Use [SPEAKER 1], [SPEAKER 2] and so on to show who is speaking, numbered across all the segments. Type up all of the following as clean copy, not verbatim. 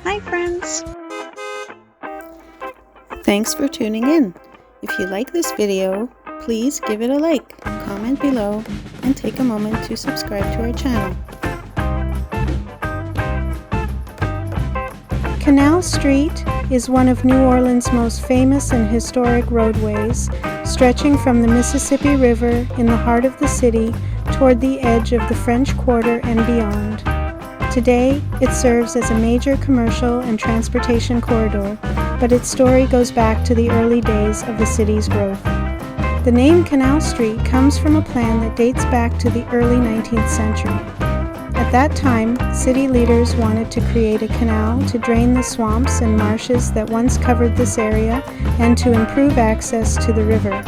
[SPEAKER 1] Hi friends!
[SPEAKER 2] Thanks for tuning in. If you like this video, please give it a like, comment below, and take a moment to subscribe to our channel. Canal Street is one of New Orleans' most famous and historic roadways, stretching from the Mississippi River in the heart of the city toward the edge of the French Quarter and beyond. Today, it serves as a major commercial and transportation corridor, but its story goes back to the early days of the city's growth. The name Canal Street comes from a plan that dates back to the early 19th century. At that time, city leaders wanted to create a canal to drain the swamps and marshes that once covered this area and to improve access to the river.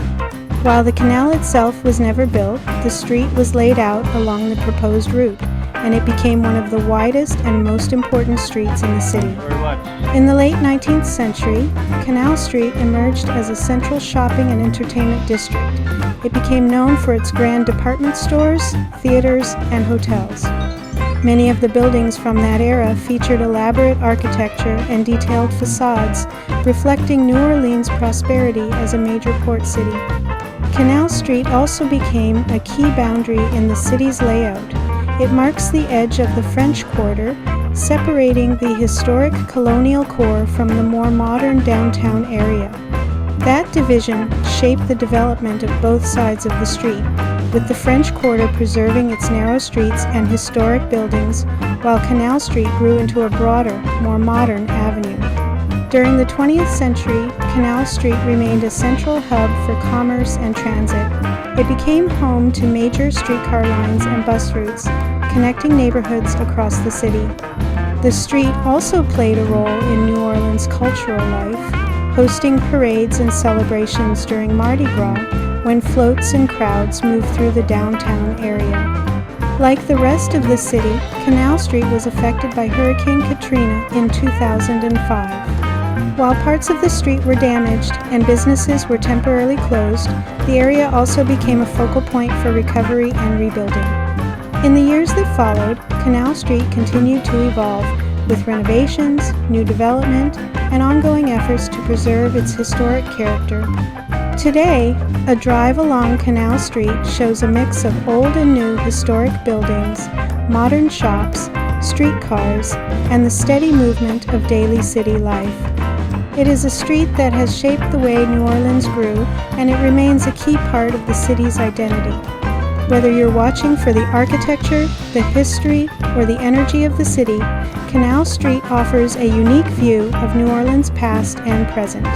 [SPEAKER 2] While the canal itself was never built, the street was laid out along the proposed route, and it became one of the widest and most important streets in the city. In the late 19th century, Canal Street emerged as a central shopping and entertainment district. It became known for its grand department stores, theaters, and hotels. Many of the buildings from that era featured elaborate architecture and detailed facades, reflecting New Orleans' prosperity as a major port city. Canal Street also became a key boundary in the city's layout. It marks the edge of the French Quarter, separating the historic colonial core from the more modern downtown area. That division shaped the development of both sides of the street, with the French Quarter preserving its narrow streets and historic buildings, while Canal Street grew into a broader, more modern avenue. During the 20th century, Canal Street remained a central hub for commerce and transit. It became home to major streetcar lines and bus routes, connecting neighborhoods across the city. The street also played a role in New Orleans' cultural life, hosting parades and celebrations during Mardi Gras, when floats and crowds moved through the downtown area. Like the rest of the city, Canal Street was affected by Hurricane Katrina in 2005. While parts of the street were damaged and businesses were temporarily closed, the area also became a focal point for recovery and rebuilding. In the years that followed, Canal Street continued to evolve, with renovations, new development, and ongoing efforts to preserve its historic character. Today, a drive along Canal Street shows a mix of old and new historic buildings, modern shops, streetcars, and the steady movement of daily city life. It is a street that has shaped the way New Orleans grew, and it remains a key part of the city's identity. Whether you're watching for the architecture, the history, or the energy of the city, Canal Street offers a unique view of New Orleans' past and present.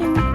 [SPEAKER 2] watching.